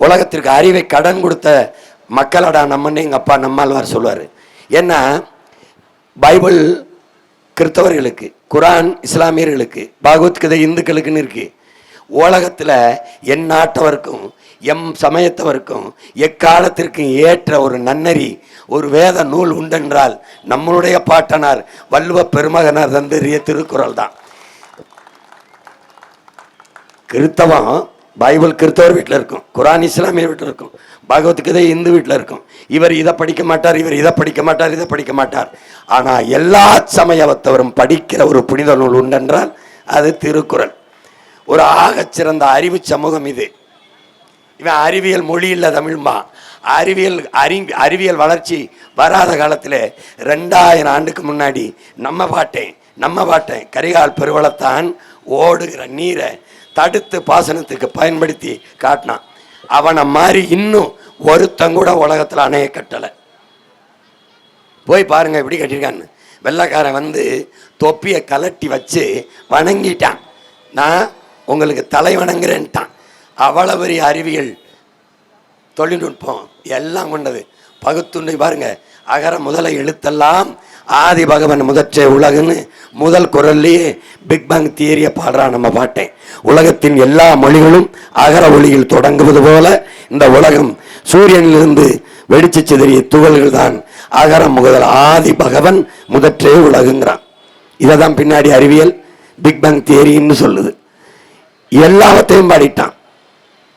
உலகத்திற்கு அறிவை கடன் கொடுத்த மக்களடா நம்மன்னு எங்கள் அப்பா நம்மாழ்வார் சொல்லுவார். ஏன்னா பைபிள் கிறிஸ்தவர்களுக்கு, குரான் இஸ்லாமியர்களுக்கு, பகவத்கீதை இந்துக்களுக்குன்னு இருக்கு. உலகத்தில் என் நாட்டவருக்கும் எம் சமயத்தவருக்கும் எக்காலத்திற்கும் ஏற்ற ஒரு நன்னறி, ஒரு வேத நூல் உண்டென்றால் நம்மளுடைய பாட்டனார் வள்ளுவ பெருமகனார் தந்தறிய திருக்குறள் தான். கிறிஸ்தவம் பைபிள் கிறிஸ்தவர் வீட்டில் இருக்கும், குரான் இஸ்லாமிய வீட்டில் இருக்கும், பகவத்கீதை இந்து வீட்டில் இருக்கும். இவர் இதை படிக்க மாட்டார், இவர் இதை படிக்க மாட்டார், இதை படிக்க மாட்டார். ஆனால் எல்லா சமயத்தவரும் படிக்கிற ஒரு புனித நூல் உண்டென்றால் அது திருக்குறள். ஒரு ஆகச்சிறந்த அறிவு சமூகம் இது. இவன் அறிவியல் மொழி இல்லை தமிழ்மா. அறிவியல் வளர்ச்சி வராத காலத்தில் 2000 ஆண்டுக்கு முன்னாடி நம்ம பாட்டேன் கரிகால் பெருவளத்தான் ஓடுகிற நீரை தடுத்து பாசனத்துக்கு பயன்படுத்தி காட்டினான். அவனை மாதிரி இன்னும் ஒருத்தங்கூட உலகத்தில் அணைய கட்டலை. போய் பாருங்க எப்படி கட்டியிருக்கான்னு. வெள்ளைக்காரன் வந்து தொப்பியை கலட்டி வச்சு வணங்கிட்டான். நான் உங்களுக்கு தலை வணங்குறேன்ட்டான். அவ்வளவு பெரிய அறிவியல் தொழில்நுட்பம் எல்லாம் கொண்டது. பகுத்துண்டை பாருங்க, அகர முதல எழுத்தெல்லாம் ஆதி பகவன் முதற்றே உலகுன்னு முதல் குரல்லையே பிக் பேங் தியரியை பாடுறான் நம்ம பாட்டேன். உலகத்தின் எல்லா மொழிகளும் அகர ஒளியில் தொடங்குவது போல இந்த உலகம் சூரியனிலிருந்து வெடிச்சு சிதறிய துகள்கள் தான் அகர முதல் ஆதி பகவன் முதற்றே உலகுங்கிறான். இதை தான் பின்னாடி அறிவியல் பிக் பேங் தியரின்னு சொல்லுது. எல்லாவற்றையும் பாடிட்டான்.